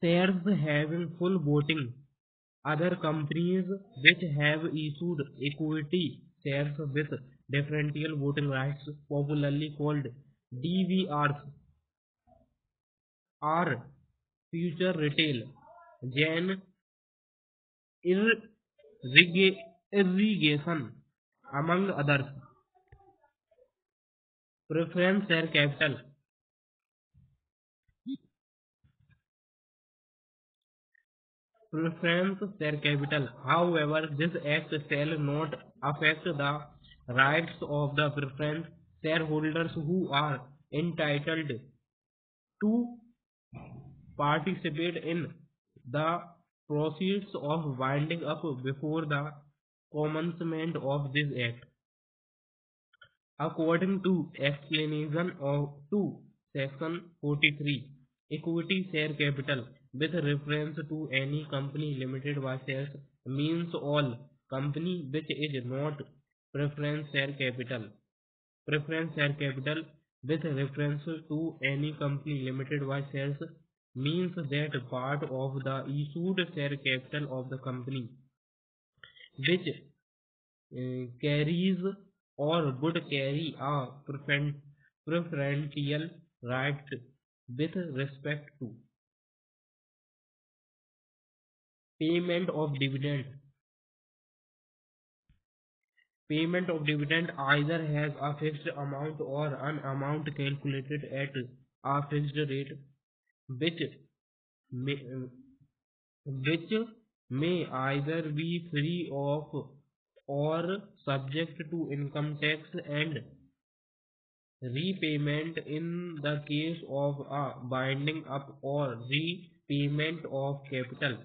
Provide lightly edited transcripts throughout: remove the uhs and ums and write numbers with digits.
shares having full voting. Other companies which have issued equity shares with differential voting rights, popularly called DVRs, are Future Retail, Jain Irrigation, among others. Preference share capital. Preference share capital. However, this act shall not affect the rights of the preference shareholders who are entitled to participate in the proceeds of winding up before the commencement of this act. According to explanation of to section 43, equity share capital with reference to any company limited by shares means all company which is not preference share capital. Preference share capital with reference to any company limited by shares means that part of the issued share capital of the company which carries or would carry a preferential right with respect to payment of dividend. Payment of dividend either has a fixed amount or an amount calculated at a fixed rate which may, which may either be free of or subject to income tax and repayment in the case of a binding up or repayment of capital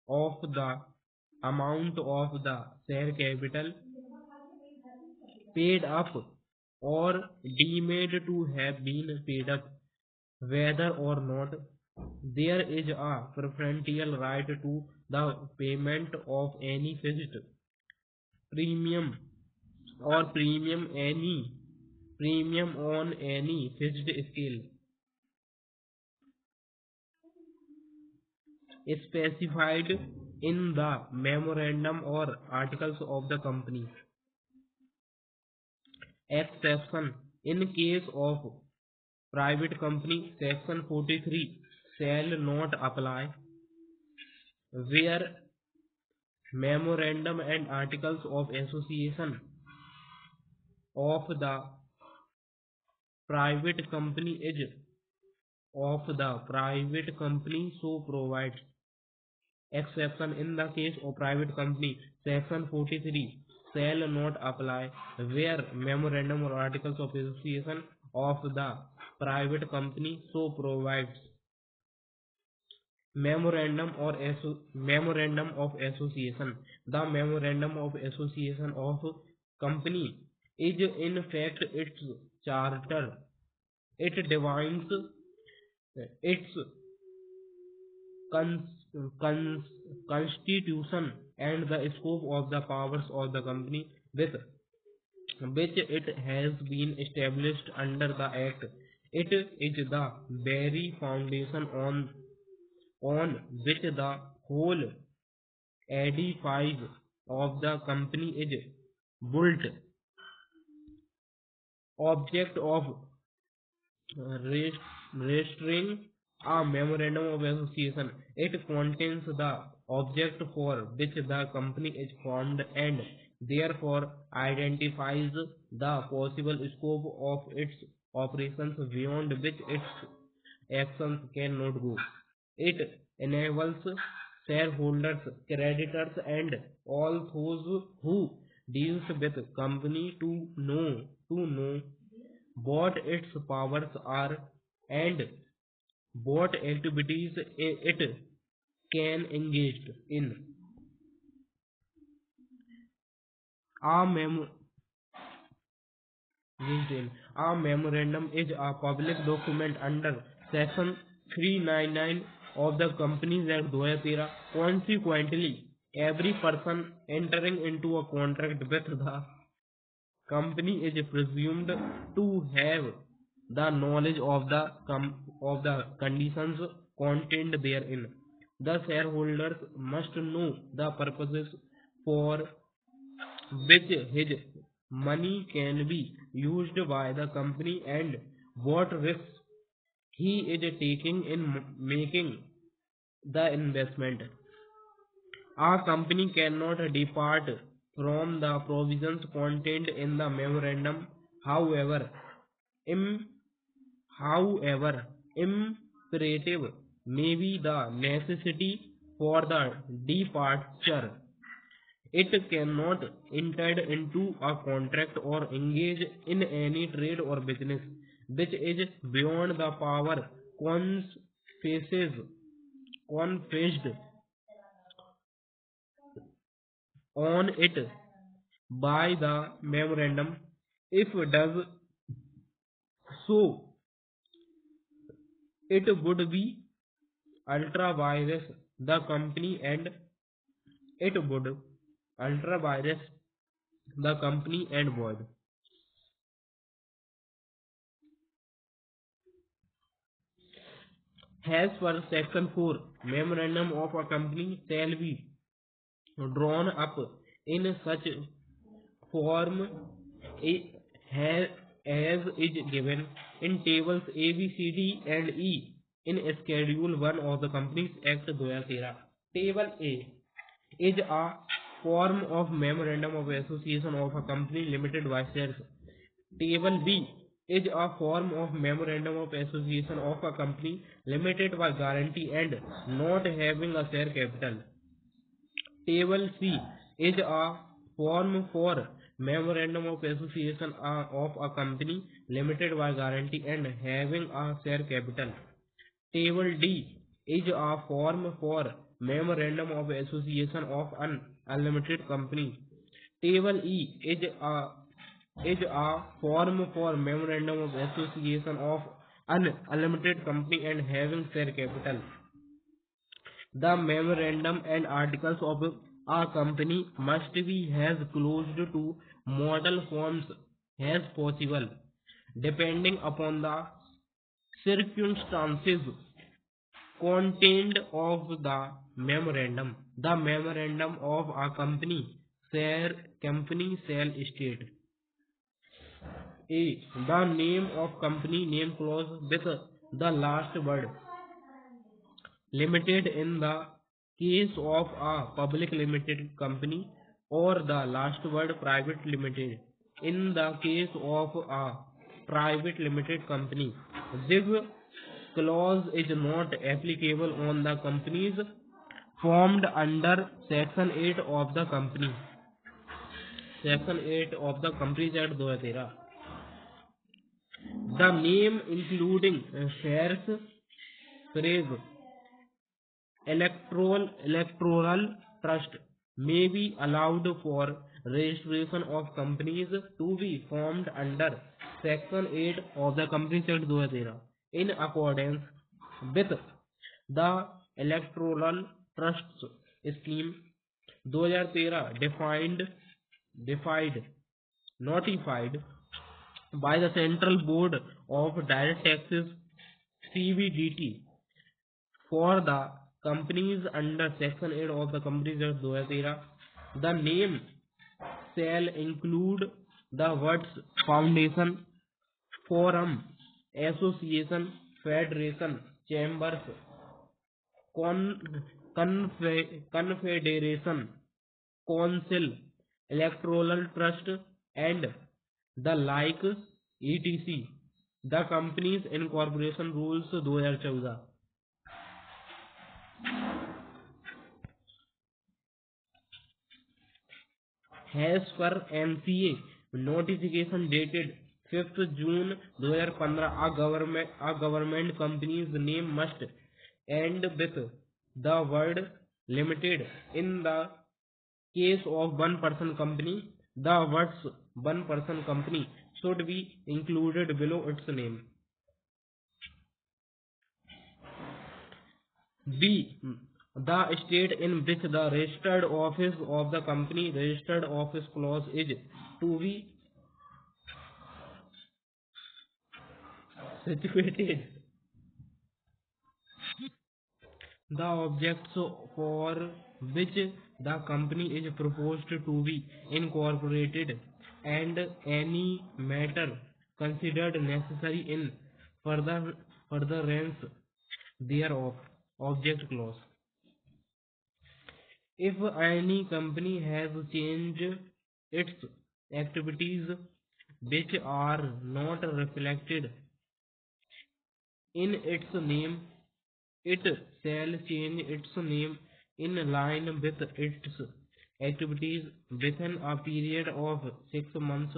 of the amount of the share capital paid up or deemed to have been paid up, whether or not there is a preferential right to the payment of any fixed premium or premium on any fixed scale specified in the memorandum or articles of the company. Exception in case of private company, section 43 shall not apply where memorandum and articles of association of the private company is of the private company so provides. Exception in the case of private company, section 43 shall not apply where memorandum or articles of association of the private company so provides. Memorandum of association. The memorandum of association of company is in fact its charter. It defines its constitution and the scope of the powers of the company with which it has been established under the act. It is the very foundation on which the whole edifice of the company is built. Object of registering a memorandum of association. It contains the object for which the company is formed and therefore identifies the possible scope of its operations beyond which its actions cannot go. It enables shareholders, creditors, and all those who deals with company to know what its powers are and what activities it can engage in. A mem- engaged in. A memorandum is a public document under section 399 of the Companies Act 2013. Consequently, every person entering into a contract with the company is presumed to have the knowledge of the conditions contained therein. The shareholders must know the purposes for which his money can be used by the company and what risks he is taking in making the investment. A company cannot depart from the provisions contained in the memorandum. However, im- however, imperative may be the necessity for the departure. It cannot enter into a contract or engage in any trade or business which is beyond the power confessed confessed on it by the memorandum. If does so, it would be ultra virus the company and it would ultra virus the company and void. As per section 4, memorandum of a company shall be drawn up in such form as is given in tables A, B, C, D and E in Schedule 1 of the Companies Act 2013. Table A is a form of memorandum of association of a company limited by shares. Table B is a form of memorandum of association of a company limited by guarantee and not having a share capital. Table C is a form for memorandum of association of a company limited by guarantee and having a share capital. Table D is a form for memorandum of association of an unlimited company. Table E is a form for memorandum of association of an unlimited company and having share capital. The memorandum and articles of a company must be as close to model forms as possible, depending upon the circumstances contained of the memorandum. The memorandum of a company shall state a the name of company name clause with the last word limited in the case of a public limited company or the last word private limited in the case of a private limited company. This clause is not applicable on the companies formed under section 8 of the company section 8 of the Companies Act 2013. The name including shares phrase electoral trust may be allowed for registration of companies to be formed under section 8 of the Companies Act 2013 in accordance with the electoral trusts scheme 2013 defined notified by the Central Board of Direct Taxes CBDT for the companies under section 8 of the Companies Act 2013. The name shall include the words foundation, forum, association, federation, chambers, confederation, council, electoral trust and the like etc. The Companies Incorporation Rules 2014. As per MCA notification dated 5th June 2015, a government company's name must end with the word limited. In the case of one person company, the words one person company should be included below its name. B. The state in which the registered office of the company registered office clause is to be situated the objects for which the company is proposed to be incorporated, and any matter considered necessary in further furtherance thereof. Object clause. If any company has changed its activities which are not reflected in its name, it shall change its name in line with its activities within a period of 6 months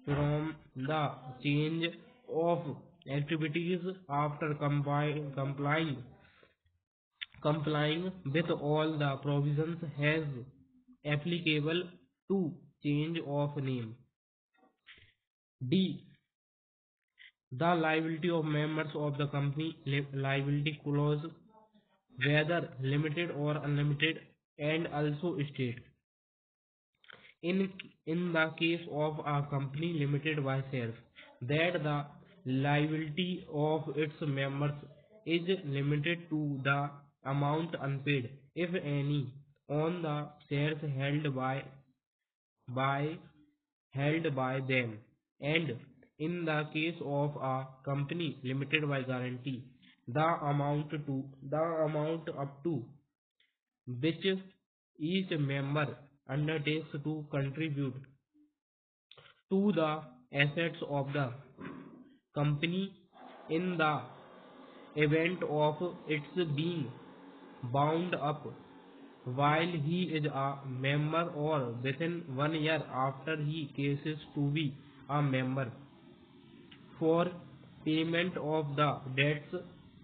from the change of activities after complying with all the provisions as applicable to change of name. D. The liability of members of the company liability clause, whether limited or unlimited, and also state in in the case of a company limited by shares that the liability of its members is limited to the amount unpaid, if any, on the shares by held by them, and in the case of a company limited by guarantee, the amount up to which each member undertakes to contribute to the assets of the company in the event of its being bound up while he is a member or within 1 year after he ceases to be a member, for payment of the debts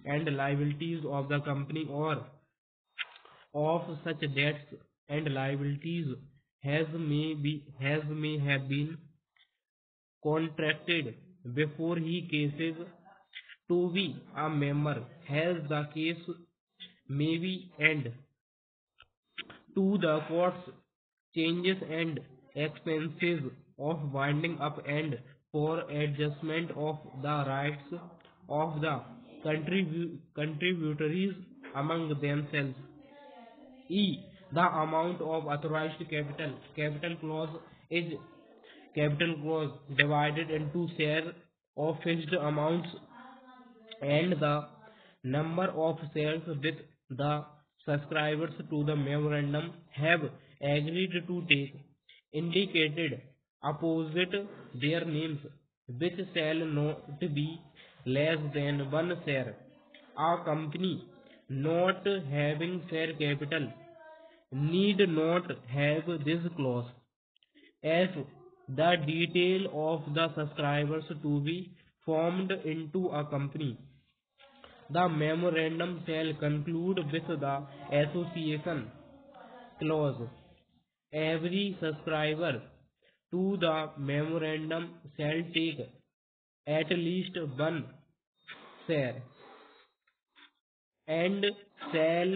and liabilities of the company or of such debts and liabilities as may have been contracted before he ceases to be a member, as the case may be, and to the costs, changes and expenses of winding up and for adjustment of the rights of the contributories among themselves. E. The amount of authorized capital clause is capital clause divided into share of fixed amounts, and the number of shares with the subscribers to the memorandum have agreed to take, indicated opposite their names, which shall not be less than one share. A company not having share capital need not have this clause. F. The detail of the subscribers to be formed into a company. The memorandum shall conclude with the association clause. Every subscriber to the memorandum shall take at least one share, and shall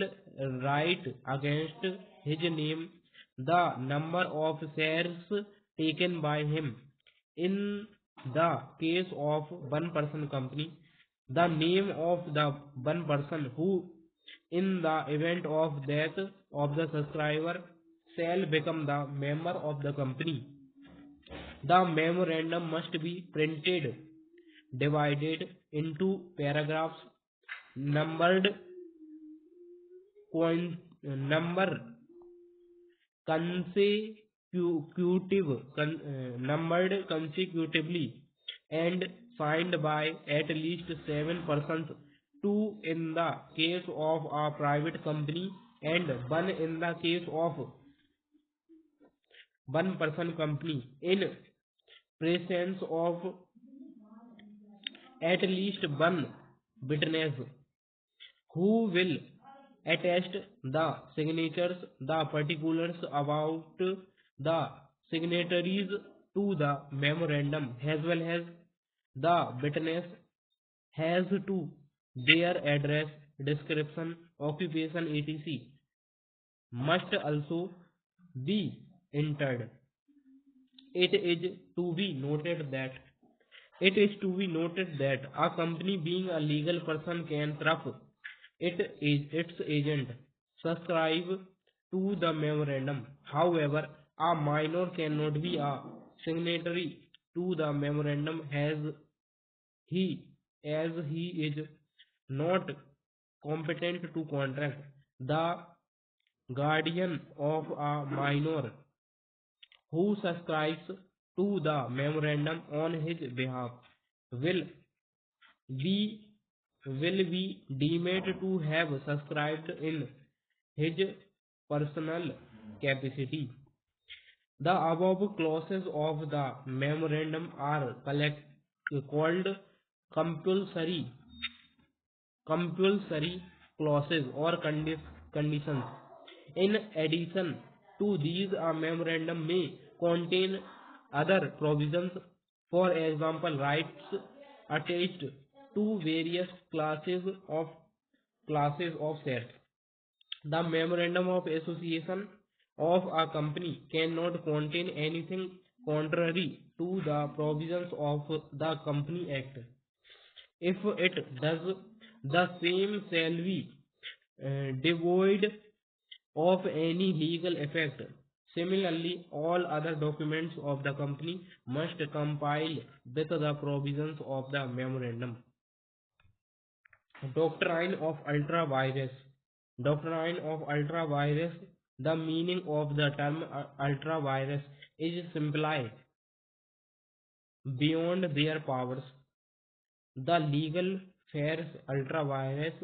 write against his name the number of shares taken by him. In the case of one person company, the name of the one person who, in the event of death of the subscriber, shall become the member of the company. The memorandum must be printed, divided into paragraphs, numbered number numbered consecutively, and signed by at least 7 persons, two in the case of a private company and one in the case of one person company, in presence of at least one witness who will attest the signatures. The particulars about the signatories to the memorandum, as well as the witness, has to their address, description, occupation, etc., must also be entered. It is to be noted that a company being a legal person can its agent subscribe to the memorandum. However, a minor cannot be a signatory to the memorandum he as he is not competent to contract. The guardian of a minor who subscribes to the memorandum on his behalf will be be deemed to have subscribed in his personal capacity. The above clauses of the memorandum are called compulsory compulsory clauses or conditions. In addition to these, a memorandum may contain other provisions, for example, rights attached to various classes of shares. The memorandum of association of a company cannot contain anything contrary to the provisions of the Company Act. If it does, the same shall be devoid of any legal effect. Similarly, all other documents of the company must comply with the provisions of the memorandum. Doctrine of ultra-vires. Doctrine of ultra-vires. The meaning of the term ultra-vires is simply beyond their powers. The legal phrase ultra-vires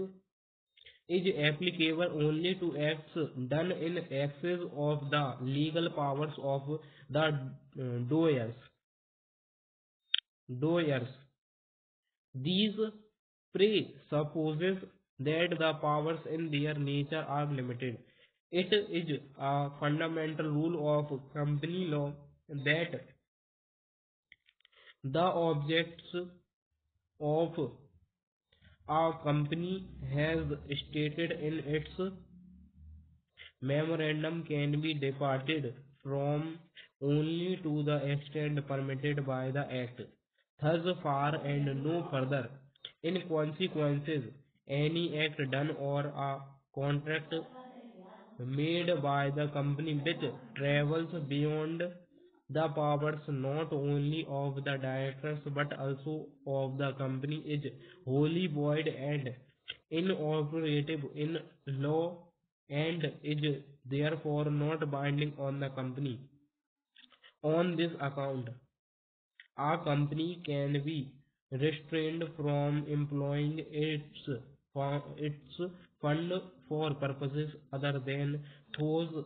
is applicable only to acts done in excess of the legal powers of the doers. Doers. These presupposes that the powers in their nature are limited. It is a fundamental rule of company law that the objects of a company has stated in its memorandum can be departed from only to the extent permitted by the Act. Thus far and no further. In consequences, any act done or a contract made by the company which travels beyond the powers not only of the directors but also of the company is wholly void and inoperative in law and is therefore not binding on the company. On this account, a company can be restrained from employing its fund for purposes other than those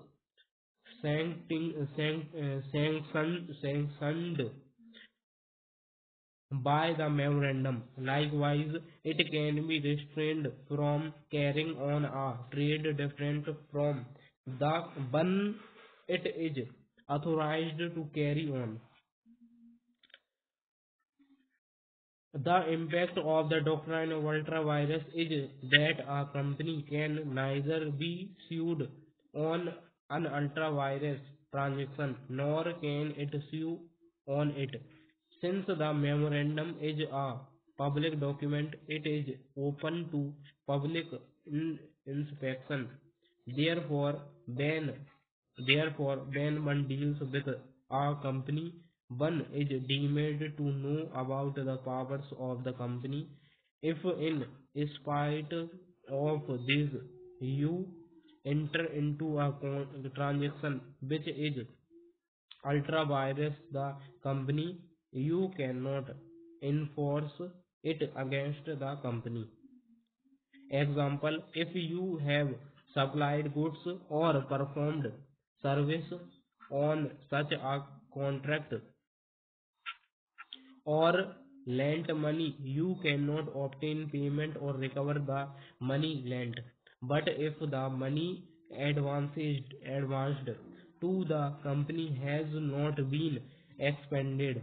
sanctioned by the memorandum. Likewise, it can be restrained from carrying on a trade different from the one it is authorized to carry on. The impact of the doctrine of ultra-vires is that a company can neither be sued on an ultra-vires transaction nor can it sue on it. Since the memorandum is a public document, it is open to public inspection. Therefore, when when one deals with a company, one is deemed to know about the powers of the company. If in spite of this you enter into a transaction which is ultra vires the company, you cannot enforce it against the company. Example, if you have supplied goods or performed service on such a contract or lent money, you cannot obtain payment or recover the money lent. But if the money advanced to the company has not been expended,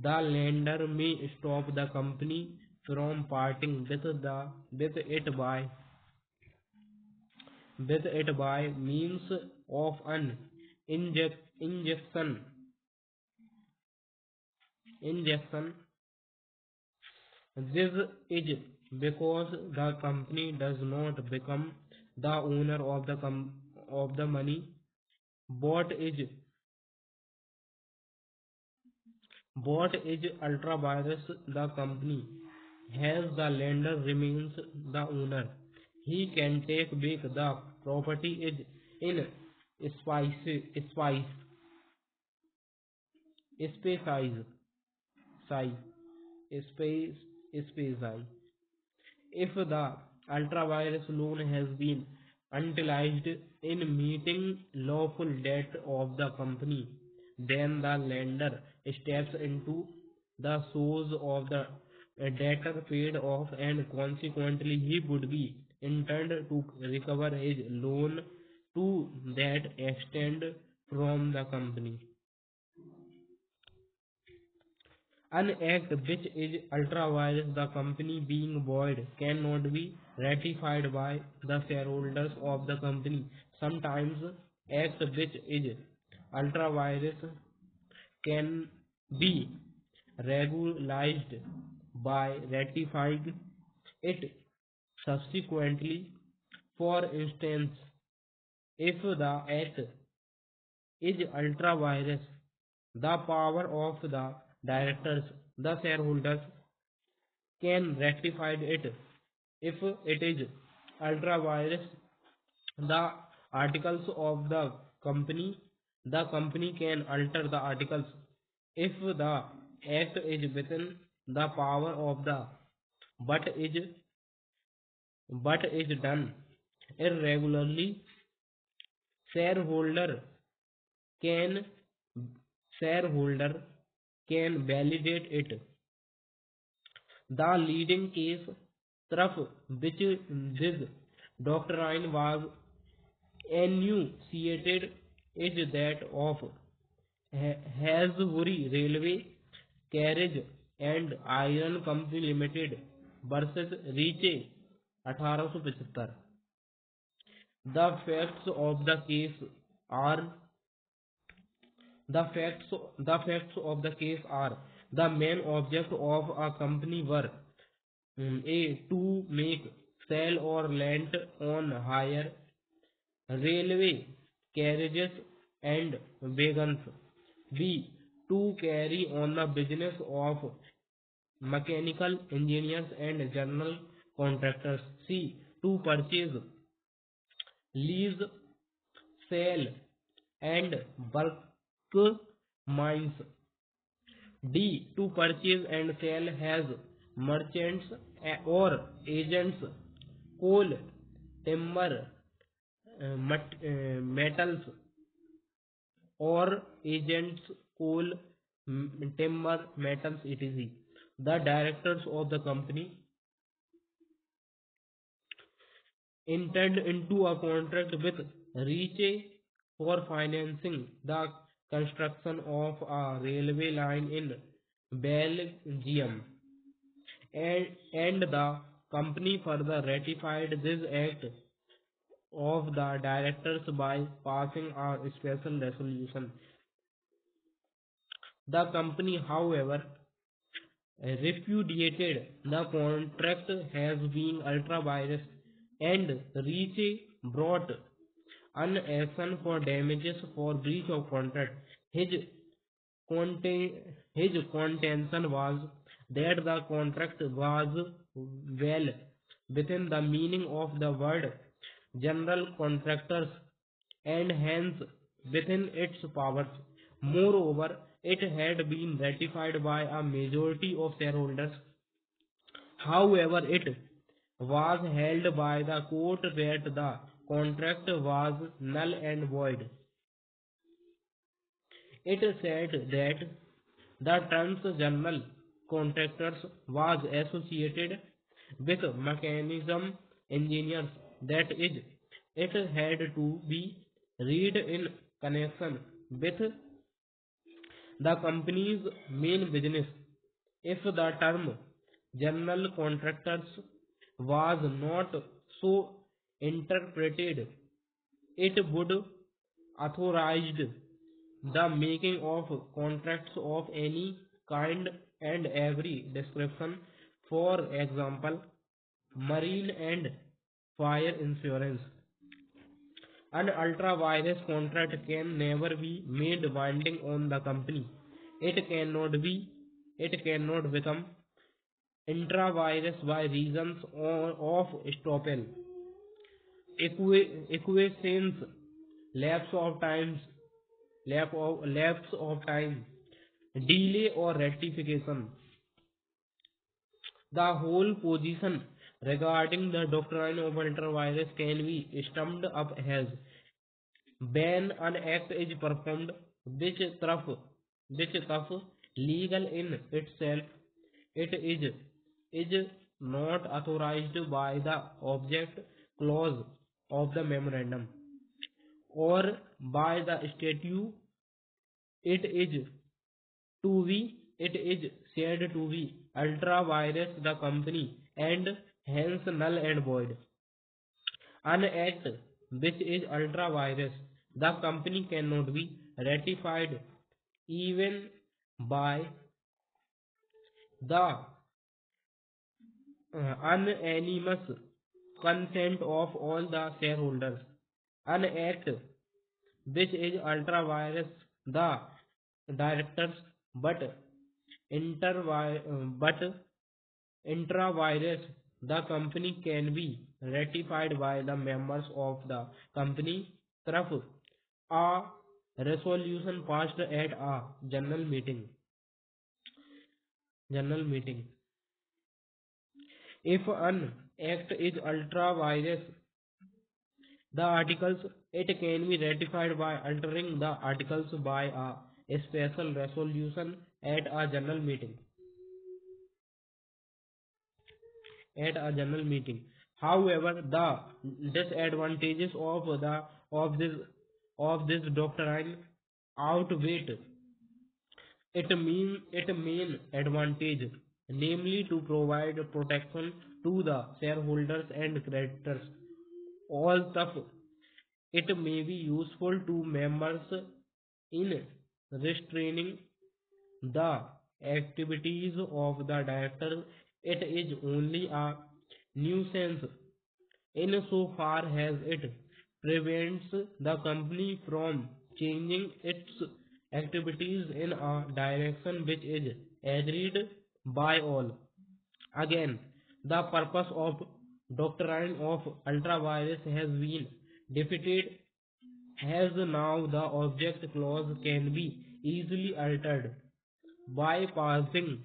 the lender may stop the company from parting with it by means of an injection injection. This is because the company does not become the owner of of the money bought is ultra virus. The company has the lender remains the owner. He can take back the property is in spice space size space space if the ultra-virus loan has been utilized in meeting lawful debt of the company, then the lender steps into the shoes of the debtor paid off and consequently he would be entitled to recover his loan to that extent from the company. An act which is ultra-vires, the company being void, cannot be ratified by the shareholders of the company. Sometimes act which is ultra-vires can be regularized by ratifying it subsequently. For instance, if the act is ultra-vires, the power of the directors, the shareholders can rectify it. If it is ultra-virus, the articles of the company can alter the articles. If the act is within the power of the but is done irregularly, shareholder can shareholder can validate it. The leading case Trump, which this doctrine was enunciated, is that of Hasbury Railway Carriage and Iron Company Limited versus Riche 1875. The facts of the case are the main object of a company were A. To make, sell or lend on hire railway carriages and wagons. B. To carry on the business of mechanical engineers and general contractors. C. To purchase, lease, sell and bulk mines. D. To purchase and sell as merchants or agents coal, timber, metals or agents coal, timber, metals, etc. The directors of the company entered into a contract with Riche for financing the construction of a railway line in Belgium, and the company further ratified this act of the directors by passing a special resolution. The company, however, repudiated the contract as being ultra-virus and Riche brought an action for damages for breach of contract. His his contention was that the contract was well within the meaning of the word general contractors and hence within its powers. Moreover, it had been ratified by a majority of shareholders. However, it was held by the court that the contract was null and void. It said that the terms general contractors was associated with mechanism engineers, that is, it had to be read in connection with the company's main business. If the term general contractors was not so interpreted, it would authorize the making of contracts of any kind and every description. For example, marine and fire insurance. An ultra-virus contract can never be made binding on the company. It cannot be. It cannot become intra-virus by reasons of estoppel, equations, lapse of times, lapse of time, delay or rectification. The whole position regarding the doctrine of ultra-virus can be summed up as when an act is performed which tough legal in itself, it is not authorized by the object clause of the memorandum or by the statute. It is it is said to be ultra virus the company and hence null and void. An act which is ultra virus the company cannot be ratified even by the unanimous consent of all the shareholders. An act which is ultra virus the directors but but intra-virus the company can be ratified by the members of the company through a resolution passed at a general meeting. If an act is ultra-virus the articles, it can be ratified by altering the articles by a special resolution at a general meeting. However, the disadvantages of this doctrine outweigh its main advantage, namely to provide protection to the shareholders and creditors. Although it may be useful to members in restraining the activities of the director, it is only a nuisance insofar as it prevents the company from changing its activities in a direction which is agreed by all. Again, the purpose of doctrine of ultravirus has been defeated as now the object clause can be easily altered by passing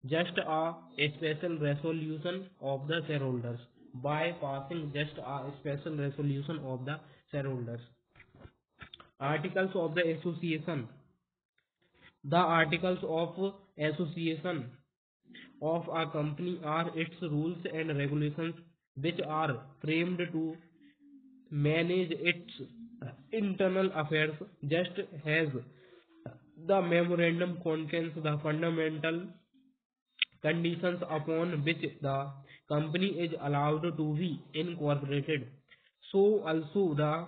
just a special resolution of the shareholders. By passing just a special resolution of the shareholders. Articles of the association. The articles of association of a company are its rules and regulations which are framed to manage its internal affairs, just as the memorandum contains the fundamental conditions upon which the company is allowed to be incorporated. So also the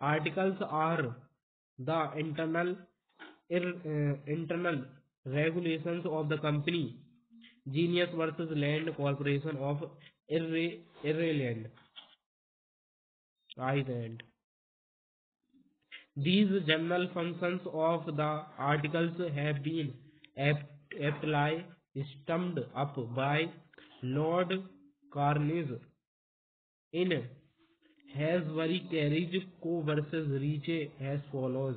articles are the internal regulations of the company. Genius versus Land Corporation of Ireland. Ireland. These general functions of the articles have been aptly summed up by Lord Carnage in Hasbury Carriage Co. versus Ritchie as follows.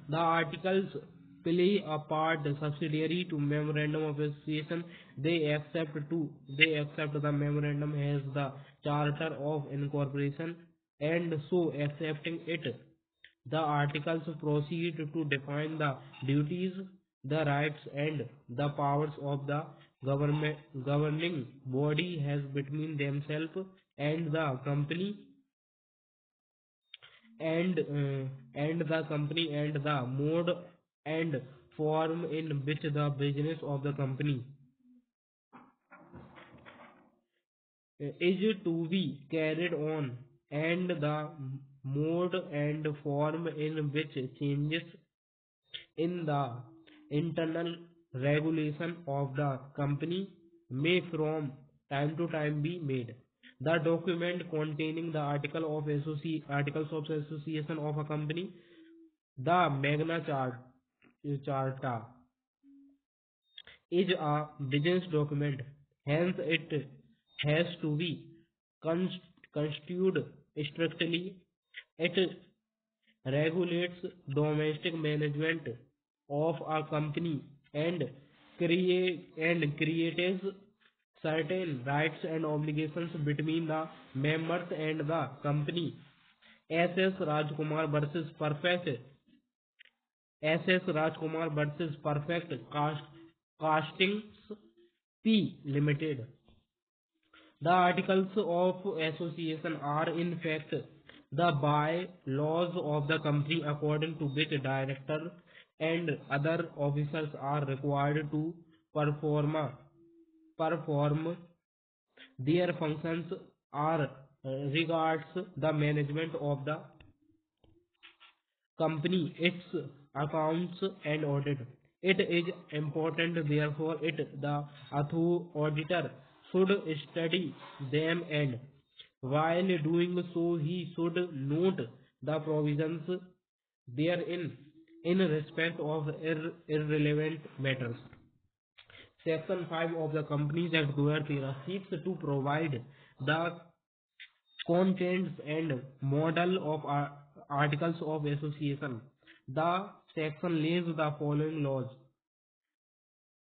The articles play a part subsidiary to Memorandum of Association. They accept the memorandum as the charter of incorporation, and so accepting it, the articles proceed to define the duties, the rights, and the powers of the governing body has between themselves and the company and the mode and form in which the business of the company is to be carried on, and the mode and form in which changes in the internal regulation of the company may from time to time be made. The document containing the articles of association of a company, the Charta, is a business document. Hence, it has to be construed strictly. It regulates domestic management of a company and creates certain rights and obligations between the members and the company. S.S. Rajkumar versus Perfect S.S. Rajkumar versus Perfect Castings P. Limited. The Articles of Association are in fact the bylaws of the company according to which director and other officers are required to perform perform their functions are regards the management of the company, its accounts and audit. It is important therefore the auditor should study them and while doing so he should note the provisions therein in respect of irrelevant matters. Section 5 of the Companies Act 2013 seeks to provide the contents and model of articles of association. The section lays the following laws: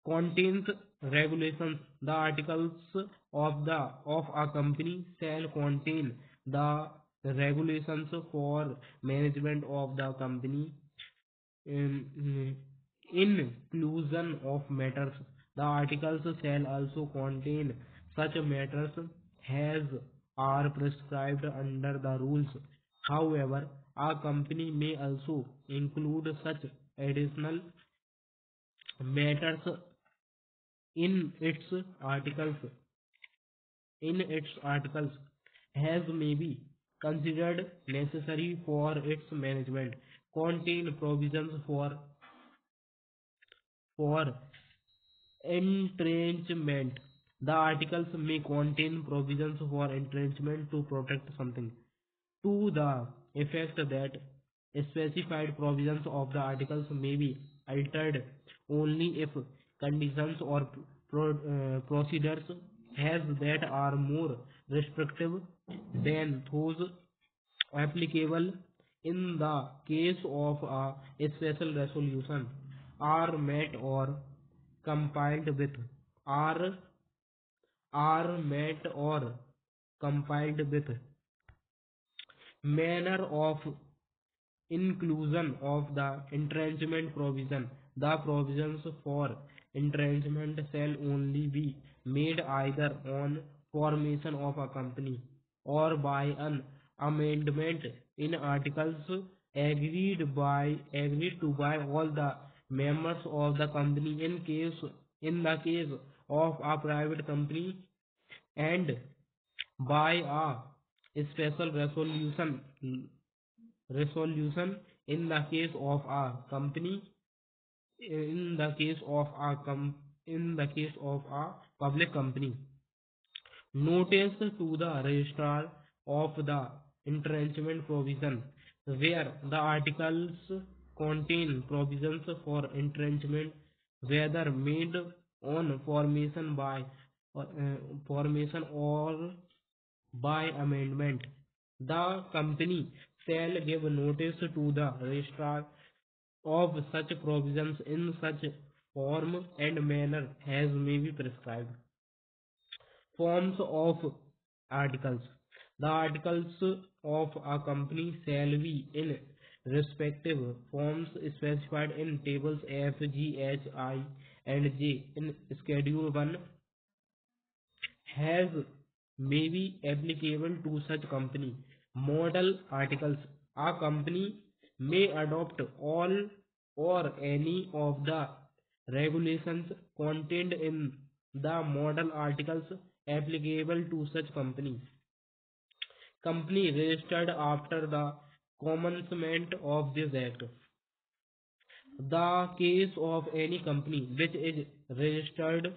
contains regulations. The articles of a company shall contain the regulations for management of the company, in inclusion of matters. The articles shall also contain such matters as are prescribed under the rules. However, a company may also include such additional matters in its articles in its articles as may be considered necessary for its management. Contain provisions for entrenchment. The articles may contain provisions for entrenchment to protect something, to the effect that specified provisions of the articles may be altered only if conditions or procedures as that are more restrictive than those applicable in the case of a special resolution are met or compiled with are are met or compiled with. Manner of inclusion of the entrenchment provision. The provisions for entrenchment shall only be made either on formation of a company or by an amendment in articles agreed to by all the members of the company in the case of a private company and by a special resolution in the case of a company in the case of a in the case of a public company. Notice to the registrar of the entrenchment provision where the articles contain provisions for entrenchment whether made on formation or by amendment. The company shall give notice to the registrar of such provisions in such form and manner as may be prescribed. Forms of articles. The articles of a company shall be in respective forms specified in tables F, G, H, I, and J in Schedule 1 has may be applicable to such company. Model articles. A company may adopt all or any of the regulations contained in the model articles applicable to such company. Company registered after the commencement of this act The case of any company which is registered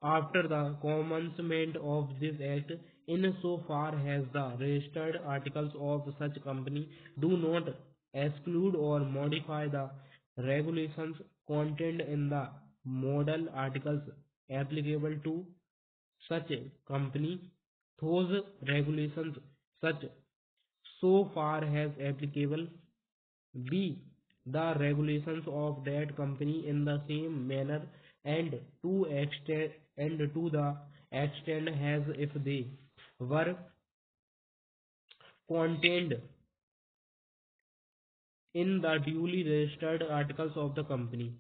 after the commencement of this act, in so far as the registered articles of such company do not exclude or modify the regulations contained in the model articles applicable to such company, those regulations such so far as applicable B. The regulations of that company in the same manner and to the extent as if they were contained in the duly registered articles of the company.